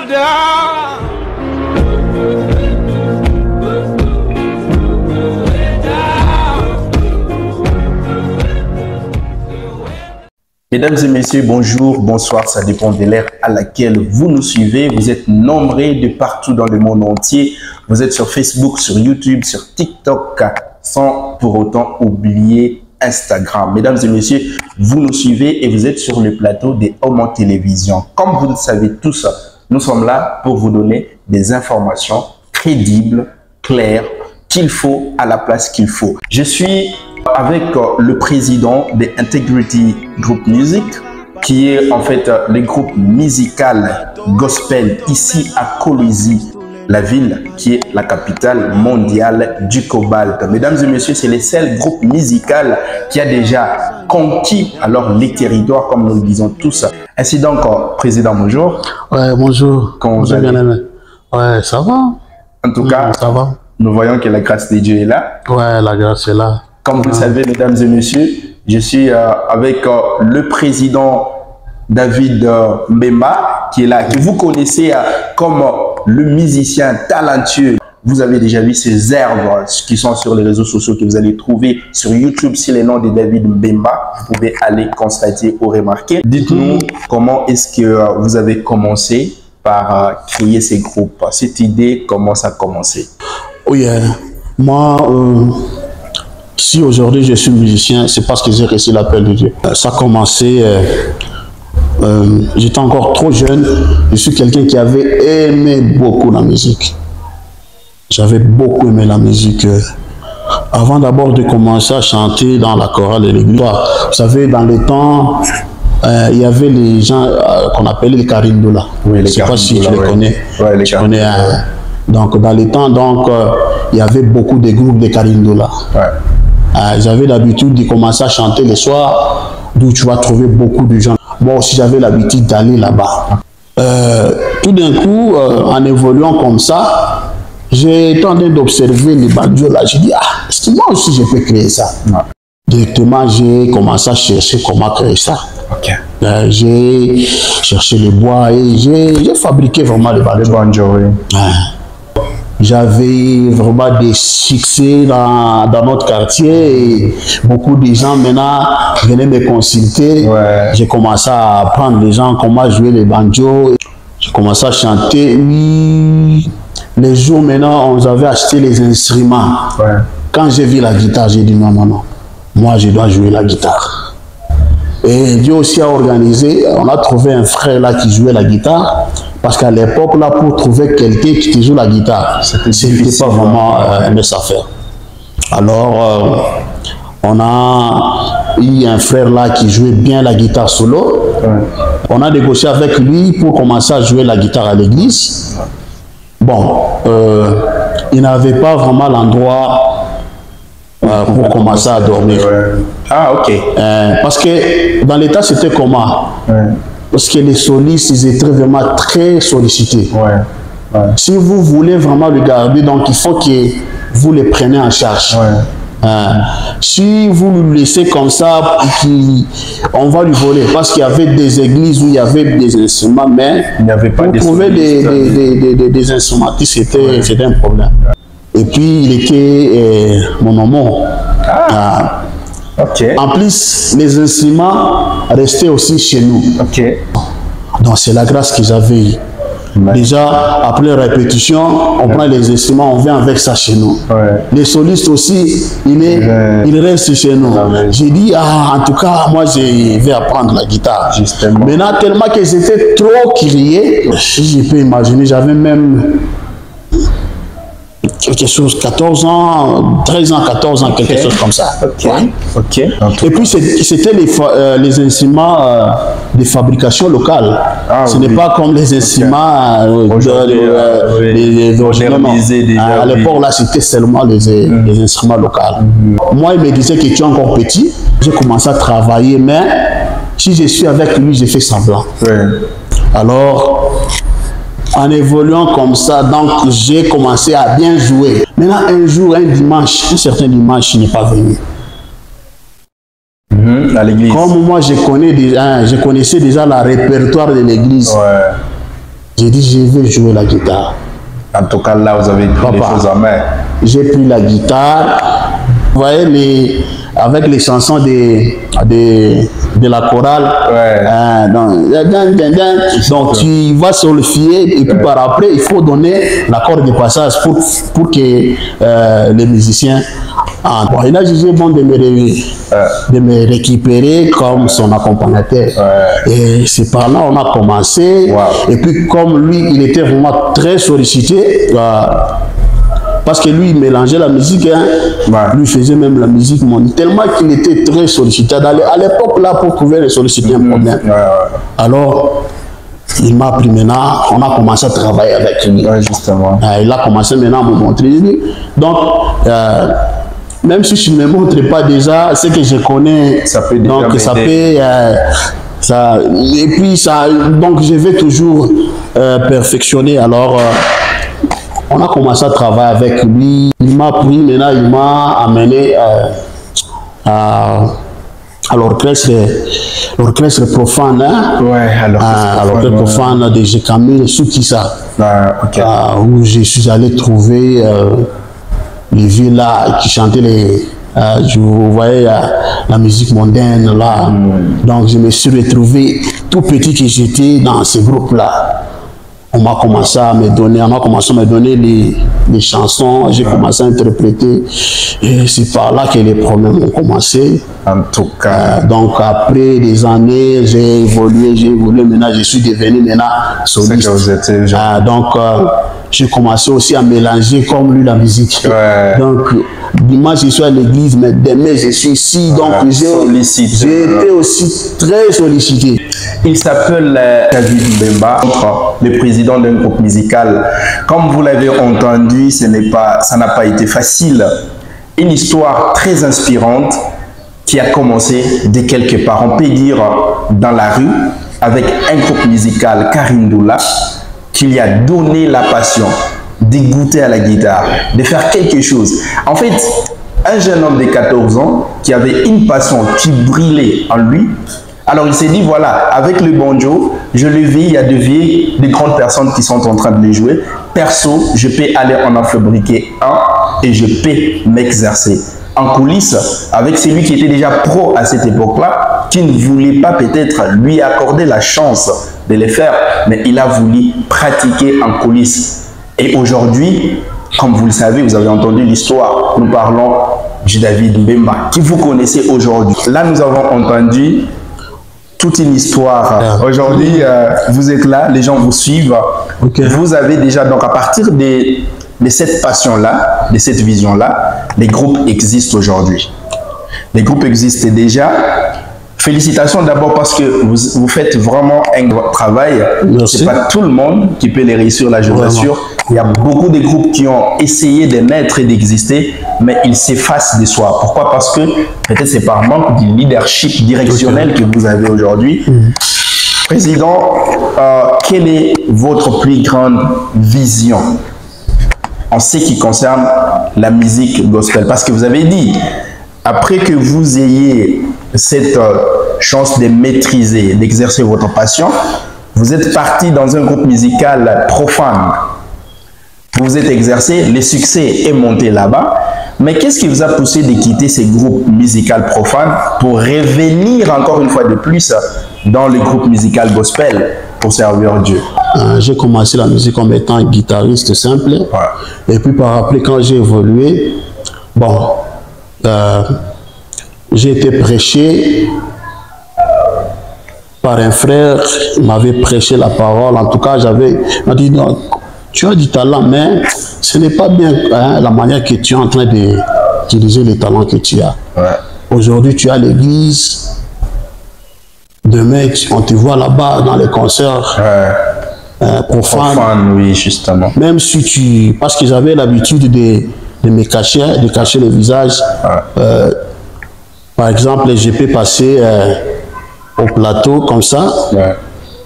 Mesdames et messieurs, bonjour, bonsoir, ça dépend de l'ère à laquelle vous nous suivez. Vous êtes nombreux de partout dans le monde entier. Vous êtes sur Facebook, sur YouTube, sur TikTok, sans pour autant oublier Instagram. Mesdames et messieurs, vous nous suivez et vous êtes sur le plateau des Hommes Télévision. Comme vous le savez tous, nous sommes là pour vous donner des informations crédibles, claires, qu'il faut à la place qu'il faut. Je suis avec le président de Integrity Group Music, qui est en fait le groupe musical gospel ici à Kolwezi, la ville qui est la capitale mondiale du cobalt. Mesdames et messieurs, c'est le seul groupe musical qui a déjà conquis alors les territoires, comme nous le disons tous. Ainsi donc, président, bonjour. Ouais, bonjour. Comment vous allez? Ouais, ça va. En tout cas, ça va. Nous voyons que la grâce de Dieu est là. Ouais, la grâce est là. Comme vous le savez, mesdames et messieurs, je suis avec le président David Mbemba, qui est là, que vous connaissez comme le musicien talentueux. Vous avez déjà vu ces œuvres qui sont sur les réseaux sociaux que vous allez trouver sur YouTube sur le nom de David Mbemba. Vous pouvez aller constater ou remarquer. Dites-nous comment est-ce que vous avez commencé par créer ces groupes. Cette idée, comment ça a commencé? Oui, moi, si aujourd'hui je suis musicien, c'est parce que j'ai reçu l'appel de Dieu. Ça a commencé, j'étais encore trop jeune. Je suis quelqu'un qui avait aimé beaucoup la musique. J'avais beaucoup aimé la musique. Avant d'abord de commencer à chanter dans la chorale de l'église. Vous savez, dans le temps, il y avait les gens qu'on appelait les Karindola. Oui, je ne sais pas si tu les connais. Ouais, tu connais, donc, dans les temps, il y avait beaucoup de groupes de Karindola. Ouais. J'avais l'habitude de commencer à chanter le soir, d'où tu vas trouver beaucoup de gens. Moi aussi, j'avais l'habitude d'aller là-bas. Tout d'un coup, en évoluant comme ça, j'ai été en train d'observer les banjos là. J'ai dit, est-ce que moi aussi je peux créer ça? Ouais. Directement, j'ai commencé à chercher comment créer ça. Okay. J'ai cherché le bois et j'ai fabriqué vraiment les banjos. Oui. J'avais vraiment des succès dans notre quartier et beaucoup de gens maintenant venaient me consulter. Ouais. J'ai commencé à apprendre les gens comment jouer les banjos. J'ai commencé à chanter. Oui. Les jours maintenant, on avait acheté les instruments. Ouais. Quand j'ai vu la guitare, j'ai dit non, non, non. Moi, je dois jouer la guitare. Et Dieu aussi a organisé, on a trouvé un frère là qui jouait la guitare. Parce qu'à l'époque, là, pour trouver quelqu'un qui te joue la guitare, c'était pas vraiment mes affaires. Alors, on a eu un frère là qui jouait bien la guitare solo. Ouais. On a négocié avec lui pour commencer à jouer la guitare à l'église. Bon, il n'avait pas vraiment l'endroit pour commencer à dormir. Ouais. Ah, ok. Parce que dans l'état, c'était comment? Ouais. Parce que les solistes, ils étaient vraiment très sollicités. Ouais. Ouais. Si vous voulez vraiment le garder, donc il faut que vous les preniez en charge. Ouais. Si vous le laissez comme ça, on va lui voler. Parce qu'il y avait des églises où il y avait des instruments, mais il n'y avait pas pour trouver des instrumentistes, c'était un problème. Et puis, il était mon maman. Okay. En plus, les instruments restaient aussi chez nous. Okay. Donc, c'est la grâce que j'avais eue. Déjà, après la répétition, on prend les instruments, on vient avec ça chez nous. Ouais. Les solistes aussi, ils restent chez nous. J'ai dit, en tout cas, moi, je vais apprendre la guitare. Justement. Maintenant, tellement que j'étais trop crié, si je peux imaginer, j'avais même quelque chose, 14 ans, 13 ans, 14 ans, quelque chose comme ça. Okay. Ouais. Okay. Et puis, c'était les instruments de fabrication locale. Ce n'est pas comme les instruments à l'époque, là, c'était seulement les instruments locaux. Moi, il me disait que tu es encore petit. J'ai commencé à travailler, mais si je suis avec lui, j'ai fait semblant. Ouais. Alors, en évoluant comme ça, donc j'ai commencé à bien jouer. Maintenant, un jour, un dimanche, un certain dimanche, il n'est pas venu. À l'église. Comme moi, je connaissais déjà le répertoire de l'église. Ouais. J'ai dit, je vais jouer la guitare. En tout cas, là, vous avez pris les choses en main. J'ai pris la guitare. Vous voyez, avec les chansons de la chorale. Donc, tu vas sur le filet et puis par après, il faut donner l'accord de passage pour que les musiciens entrent. Bon, il a jugé bon de me récupérer comme son accompagnateur. Et c'est par là qu'on a commencé. Et puis, comme lui, il était vraiment très sollicité. Parce que lui, il mélangeait la musique, lui faisait même la musique mondiale, tellement qu'il était très sollicité. À l'époque, là, pour trouver les solliciter un problème. Alors, il m'a pris maintenant, on a commencé à travailler avec lui. Justement. Il a commencé maintenant à me montrer. Donc, même si je ne me montre pas déjà, ce que je connais, ça peut donc ça peut... et puis, donc je vais toujours perfectionner. Alors... on a commencé à travailler avec lui. Il m'a pris, maintenant il m'a amené à l'orchestre profane. À l'orchestre profane de Jekamil Soukissa. Où je suis allé trouver les vieux là qui chantaient je voyais la musique mondaine là. Donc je me suis retrouvé tout petit que j'étais dans ce groupe là. On m'a commencé à me donner les chansons, j'ai commencé à interpréter et c'est par là que les problèmes ont commencé. En tout cas. Donc après des années, j'ai évolué, maintenant je suis devenu soliste. Donc j'ai commencé aussi à mélanger comme lui la musique. Donc dimanche je suis à l'église, mais demain je suis ici, donc j'ai été aussi très sollicité. Il s'appelle David Mbemba, le président d'un groupe musical. Comme vous l'avez entendu, ça n'a pas été facile. Une histoire très inspirante qui a commencé de quelque part, on peut dire dans la rue, avec un groupe musical, Karindoula, qui lui a donné la passion de goûter à la guitare, de faire quelque chose. En fait, un jeune homme de 14 ans qui avait une passion qui brillait en lui. Alors il s'est dit, voilà, avec le banjo, je le vis, il y a de grandes personnes qui sont en train de le jouer. Perso, je peux aller en fabriquer un et je peux m'exercer. En coulisses, avec celui qui était déjà pro à cette époque-là, qui ne voulait pas peut-être lui accorder la chance de le faire, mais il a voulu pratiquer en coulisses. Et aujourd'hui, comme vous le savez, vous avez entendu l'histoire, nous parlons de David Mbemba, qui vous connaissez aujourd'hui. Là, nous avons entendu toute une histoire. Aujourd'hui, vous êtes là, les gens vous suivent. Vous avez déjà, donc à partir de cette passion-là, de cette vision-là, les groupes existent aujourd'hui. Les groupes existent déjà. Félicitations d'abord parce que vous faites vraiment un grand travail. Ce n'est pas tout le monde qui peut les réussir, là je vous assure. Il y a beaucoup de groupes qui ont essayé de naître et d'exister, mais ils s'effacent de soi. Pourquoi? Parce que peut-être c'est par manque du leadership directionnel que vous avez aujourd'hui. Président, quelle est votre plus grande vision en ce qui concerne la musique gospel? Parce que vous avez dit, après que vous ayez cette chance de maîtriser, d'exercer votre passion, vous êtes parti dans un groupe musical profane. Vous êtes exercé, le succès est monté là-bas. Mais qu'est-ce qui vous a poussé de quitter ces groupes musicaux profanes pour revenir encore une fois de plus dans le groupe musical gospel pour servir Dieu? J'ai commencé la musique en étant guitariste simple. Et puis par après, quand j'ai évolué, bon, j'ai été prêché par un frère, il m'avait prêché la parole. En tout cas, il m'a dit, non, tu as du talent, mais ce n'est pas bien la manière que tu es en train d'utiliser les talents que tu as. Aujourd'hui, tu es à l'église. Demain, on te voit là-bas dans les concerts profanes. Oui, justement. Même si parce que j'avais l'habitude de me cacher, de cacher le visage. Par exemple, je peux passer au plateau comme ça.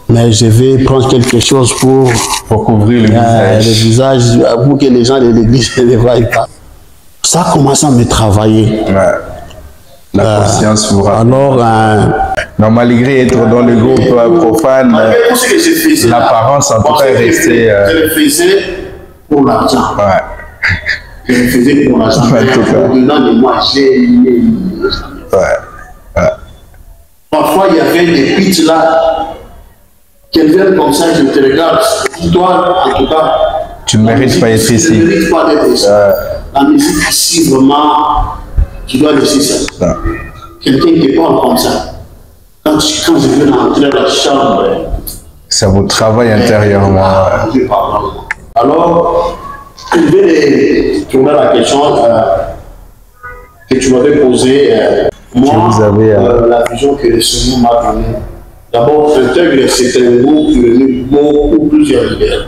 Mais je vais prendre quelque chose pour couvrir le visage, pour que les gens de l'église ne le voient pas. Ça a commencé à me travailler. La conscience vous rappelle. Alors, Non, malgré être dans le groupe profane, l'apparence en tout cas est restée. Je le faisais pour l'argent. Ouais. Je le faisais pour l'argent. Au-dedans de moi, j'ai aimé. Ouais. Parfois, il y avait des pitchs là. Quelqu'un comme ça, je te regarde. Toi, en tout cas, tu ne mérites pas d'être ici. Tu ne mérites pas d'être ici. La musique ici, vraiment, tu dois laisser ça. Quelqu'un qui parle comme ça. Quand je veux rentrer dans la chambre, ça vous travaille intérieurement. Alors, je vais tourner la question que tu m'avais posée. Moi, la vision que le Seigneur m'a donnée. D'abord, Intègre, c'est un groupe qui est beaucoup plus libéral.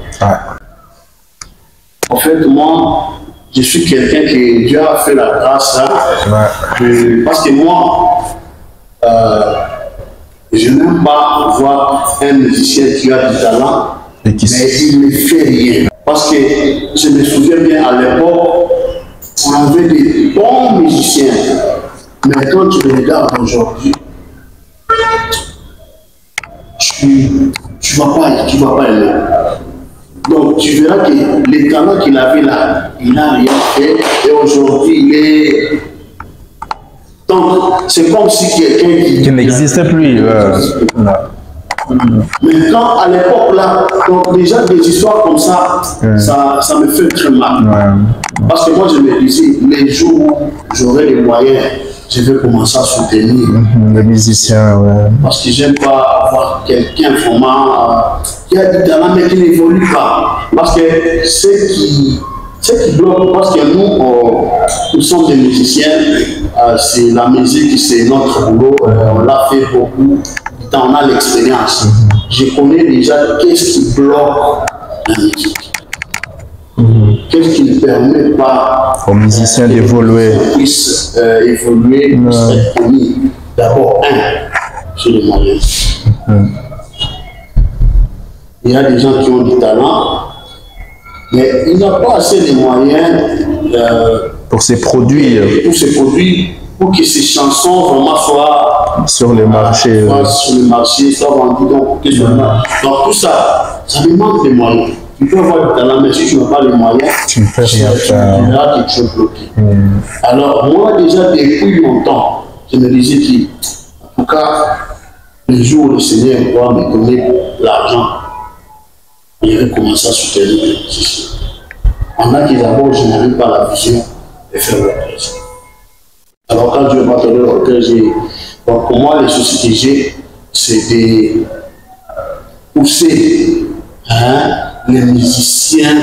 En fait, moi, je suis quelqu'un qui Dieu a fait la grâce. Parce que moi, je n'aime pas voir un musicien qui a du talent, mais il ne fait rien. Parce que je me souviens bien à l'époque, on avait des bons musiciens. Mais quand tu les regardes aujourd'hui, tu vas pas aimer. Donc tu verras que les talents qu'il avait là, il n'a rien fait. Et aujourd'hui, il est... Donc, c'est comme si quelqu'un qui n'existait plus. Mais quand à l'époque là, donc déjà des histoires comme ça, ça me fait très mal. Parce que moi je me disais, les jours où j'aurai les moyens, je vais commencer à soutenir les musiciens. Parce que j'aime pas avoir quelqu'un vraiment qui a du talent mais qui n'évolue pas. Parce que ce qui bloque, parce que nous sommes des musiciens, c'est la musique, c'est notre boulot, on l'a fait beaucoup. On a l'expérience. Je connais déjà qu'est-ce qui bloque la musique. Qu'est-ce qui ne permet pas aux musiciens d'évoluer. Qu'ils puissent évoluer, être connus. D'abord, c'est les moyens. Il y a des gens qui ont du talent, mais ils n'ont pas assez de moyens pour se produire. Pour que ces chansons vraiment soient sur le marché. Soient vendues. Donc tout ça, ça demande des moyens. Tu peux avoir du talent, mais si tu n'as pas les moyens, tu ne peux rien faire. Tu verras quelque chose bloqué. Alors, moi, déjà, depuis longtemps, je me disais qu'en tout cas, le jour où le Seigneur va me donner l'argent, il va commencer à soutenir les musiciens. On a qui d'abord, je n'avais pas la vision de faire l'orchestre. Alors, quand Dieu m'a donné l'orchestre, donc pour moi, les soucis que j'ai, c'est de pousser les musiciens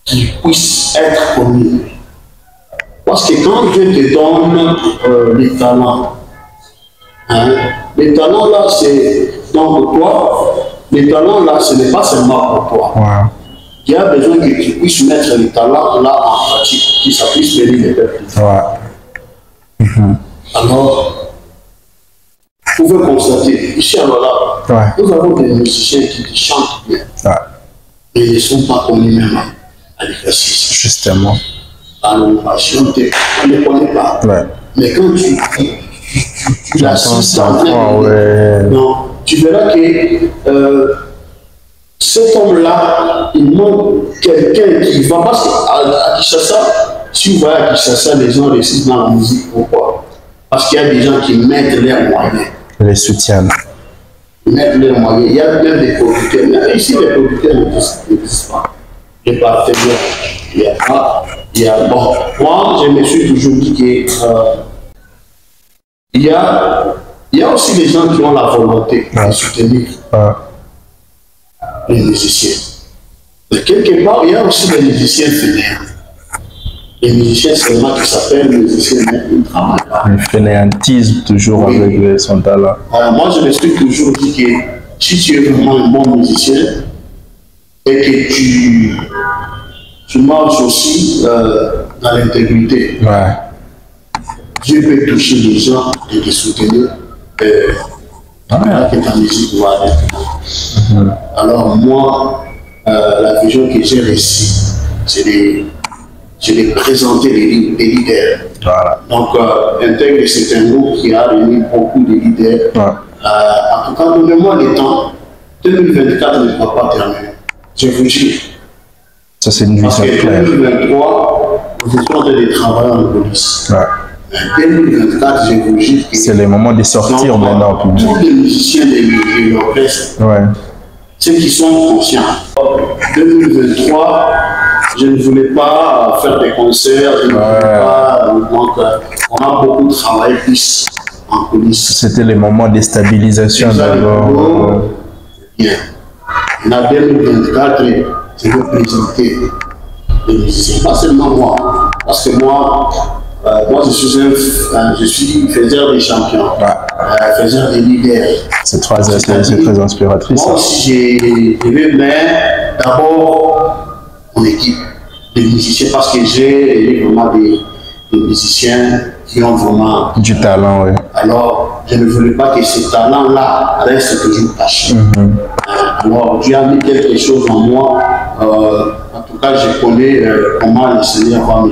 qui puissent être connus. Parce que quand Dieu te donne les talents, les talents là, c'est donc toi, les talents là, ce n'est pas seulement pour toi. Il y a besoin que tu puisses mettre les talents là en pratique, que ça puisse venir les peuples. Alors, vous pouvez constater, ici à Lola, nous avons des musiciens qui chantent bien, mais ils ne sont pas connus même à l'exercice. Justement. Alors, on ne les connaît pas. Mais quand tu l'assistes non, tu verras que cet homme-là, il manque quelqu'un qui va. Parce qu'à Kinshasa, si vous voyez à Kinshasa, les gens réussissent dans la musique. Pourquoi? Parce qu'il y a des gens qui mettent leurs moyens. Les soutiennent. Ils mettent leurs moyens. Il y a même des producteurs. Mais ici, les producteurs n'existent pas. Les partenaires, il n'y a pas. Bon, moi, je me suis toujours dit que il y a aussi des gens qui ont la volonté de soutenir les musiciens. Mais quelque part, il y a aussi des musiciens fainéants. Les musiciens seulement qui s'appellent musiciens, mais ils ne travaillent pas. Ils fainéantisent toujours avec son talent. Moi, je me suis toujours dit que si tu es vraiment un bon musicien et que tu marches aussi dans l'intégrité, Dieu peut toucher les gens et les soutenir. Que ta musique va être. Alors moi, la vision que j'ai réussi, c'est je vais présenter les leaders. Voilà. Donc, Intègre, c'est un groupe qui a réuni beaucoup de leaders. Ouais. En tout cas, donnez-moi le temps. 2024 ne va pas terminer. Je vous jure. Ça, c'est une vision claire. En 2023, vous êtes en train de travailler en police. Ouais. 2024, je vous jure. C'est le moment de sortir maintenant. Tous les musiciens de l'orchestre, ouais. Ceux qui sont conscients. 2023, je ne voulais pas faire des concerts, je ne voulais pas. Donc, on a beaucoup travaillé plus en police. C'était le moment de stabilisation d'abord. Bien. En 2024, je vais présenter les musiciens, pas seulement moi, parce que moi je suis faiseur des champions, faiseur des leaders. C'est très inspiratrice. Moi aussi, je vais mettre d'abord mon équipe de musiciens, parce que j'ai vraiment des musiciens qui ont vraiment du talent. Oui. Alors, je ne voulais pas que ce talent-là reste toujours caché. Alors, Dieu a mis quelque chose en moi. En tout cas, je connais comment le Seigneur va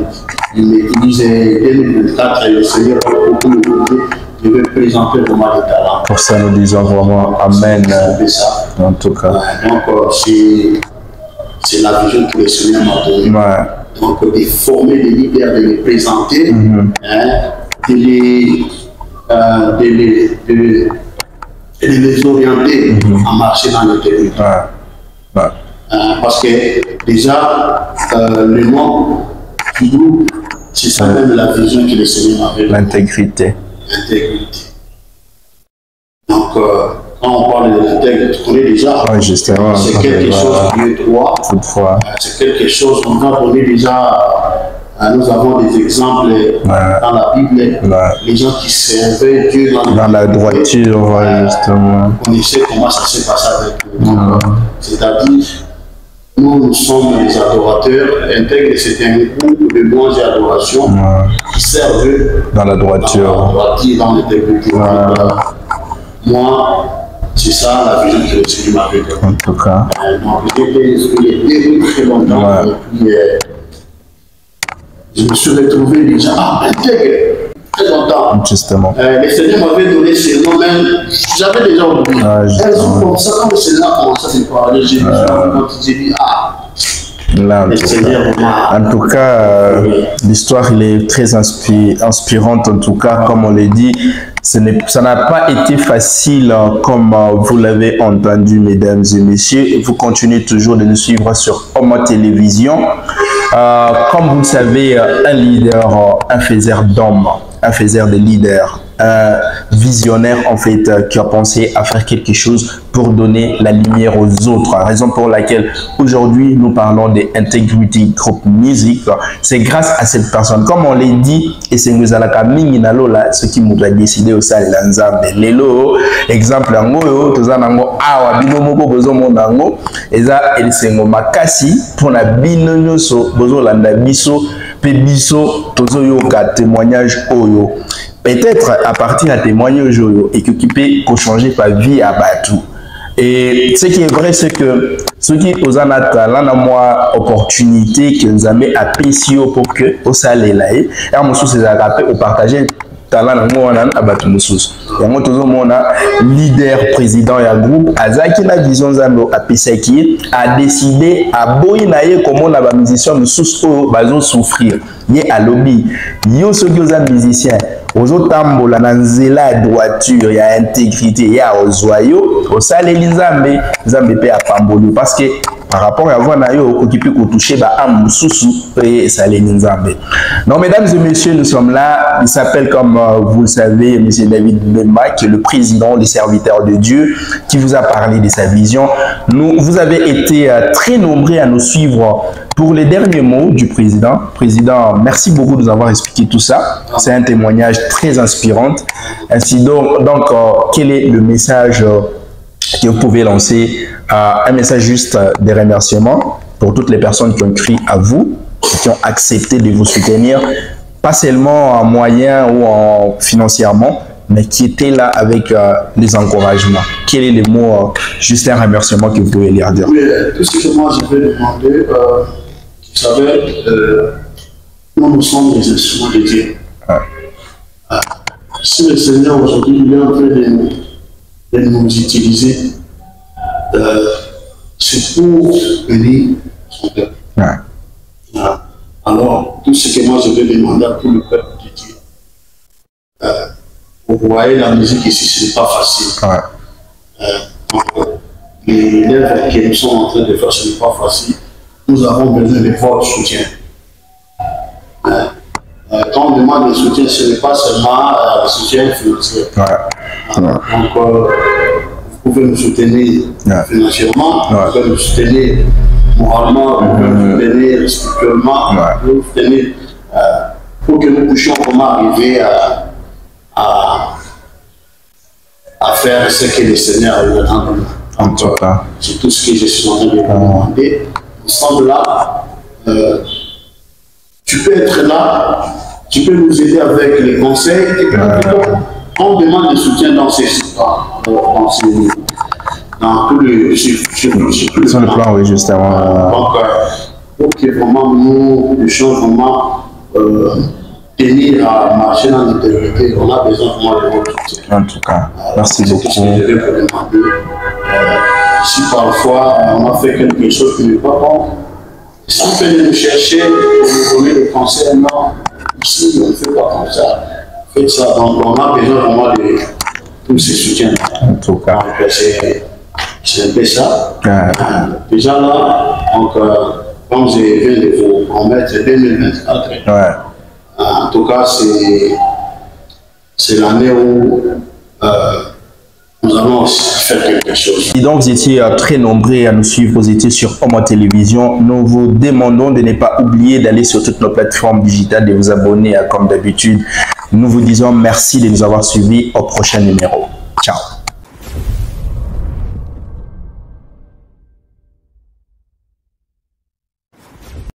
m'utiliser. 2024, le Seigneur va beaucoup m'utiliser. Je vais présenter vraiment des talents. Pour ça, nous disons vraiment Amen. En tout cas. Donc, c'est la vision que le Seigneur m'a donnée. Donc, de former des leaders, de les présenter, de les orienter à marcher dans l'intégrité. Parce que déjà, le nom du groupe, c'est ça même la vision que le Seigneur avait. L'intégrité. L'intégrité. Donc, quand on parle de l'intégrité, tu connais déjà. Oui, justement. C'est quelque chose qui est droit. Toutefois. C'est quelque chose qu'on va donner déjà. Nous avons des exemples dans la Bible. Les gens qui servaient Dieu dans la droiture, justement. Vous connaissez comment ça s'est passé avec nous. C'est-à-dire, nous sommes les adorateurs. Intègre, c'est un groupe de louanges et adoration qui servent dans la droiture. Dans l'intégrité. Moi, c'est ça la vision que le Seigneur m'a fait. En tout cas. J'ai été très longtemps. Et puis, je me suis retrouvé déjà intègre très longtemps. Justement. Le Seigneur m'avait donné ce nom, même j'avais déjà oublié. Comme ça, quand le Seigneur a commencé à me parler, j'ai dit Là, en tout cas, l'histoire il est très inspirante, en tout cas, comme on l'a dit. Ça n'a pas été facile, comme vous l'avez entendu, mesdames et messieurs. Vous continuez toujours de nous suivre sur Oma Télévision. Comme vous le savez, un leader, un faiseur d'hommes, un faiseur de leaders, un visionnaire en fait qui a pensé à faire quelque chose pour donner la lumière aux autres. Raison pour laquelle aujourd'hui nous parlons d'Integrity Group Music. C'est grâce à cette personne, comme on l'a dit, et c'est nous allons mingi na lola ce qui nous a décidé au sale l'anzambe lelo exemple ngo toza nango awa bino moko bozo monango eza elisengo makasi pour na bino nyoso bozo landa biso pe biso tozo yoka témoignage oyo. Peut-être à partir de témoignage et qui peut changer ta vie à Batou. Et ce qui est vrai, c'est que ceux qui ont un talent, ont moins opportunité que nous avons à PCO pour que au salaire là et à mon sous au partager talent on a à Batou sous. Et moi toujours mon leader président et groupe Azaki la vision zambo à PCI a décidé à boyinaye comment la musicien sous au bazon souffrir. Yé à lobby, yo ceux qui ont musicien aux autres tambola na nzela droiture ya intégrité ya ozoyo osale lizambe nzambe pe apamboli parce que par rapport à voir nayo occupé ko toucher ba am susu et sale nzambe. Non, mesdames et messieurs, nous sommes là. Il s'appelle, comme vous le savez, monsieur David Bemba, qui est le président des serviteurs de Dieu, qui vous a parlé de sa vision. Vous avez été très nombreux à nous suivre pour les derniers mots du président. Président, merci beaucoup de nous avoir expliqué tout ça. C'est un témoignage très inspirant. Ainsi donc quel est le message que vous pouvez lancer? Un message juste de remerciement pour toutes les personnes qui ont écrit à vous, qui ont accepté de vous soutenir, pas seulement en moyens ou en financièrement, mais qui étaient là avec les encouragements. Quel est le mot, juste un remerciement que vous pouvez leur dire? Oui, tout ce que moi je vais demander, vous savez, nous sommes des instruments de Dieu. Si le Seigneur aujourd'hui il est en train de nous utiliser, c'est pour bénir son peuple. Alors, tout ce que moi je vais demander à tout le peuple de Dieu, vous voyez la musique ici, ce n'est pas facile. Les lèvres que nous sommes en train de faire, ce n'est pas facile. Nous avons besoin de votre soutien. Quand on demande le soutien, ce n'est pas seulement le soutien financier. Donc, vous pouvez nous soutenir financièrement, vous pouvez nous soutenir moralement, vous pouvez nous soutenir spirituellement, vous pouvez nous soutenir pour que nous puissions comment arriver à faire ce que le Seigneur nous attend de nous. C'est tout ce que je suis en train de vous demander. Ensemble là, tu peux être là, tu peux nous aider avec les conseils. Et puis, on demande le soutien dans ces histoires, dans tout le sur le plan, oui, justement. Donc, pour que vraiment nous puissions vraiment tenir à marcher dans l'intégrité, on a besoin vraiment de votre soutien. En tout cas, merci beaucoup. C'est ce que je vais vous demander. Si parfois on a fait quelque chose qui n'est pas bon, si on peut nous chercher pour nous donner des conseils, non, ici on ne fait pas comme ça. Faites ça, donc on a besoin vraiment de tous ces soutiens. En tout cas, c'est un peu ça. Déjà là, donc, comme je viens de vous promettre, c'est 2024. En tout cas, c'est l'année où nous allons faire quelque chose. Et donc, vous étiez très nombreux à nous suivre. Vous étiez sur Omo Télévision. Nous vous demandons de ne pas oublier d'aller sur toutes nos plateformes digitales, de vous abonner comme d'habitude. Nous vous disons merci de nous avoir suivis. Au prochain numéro. Ciao.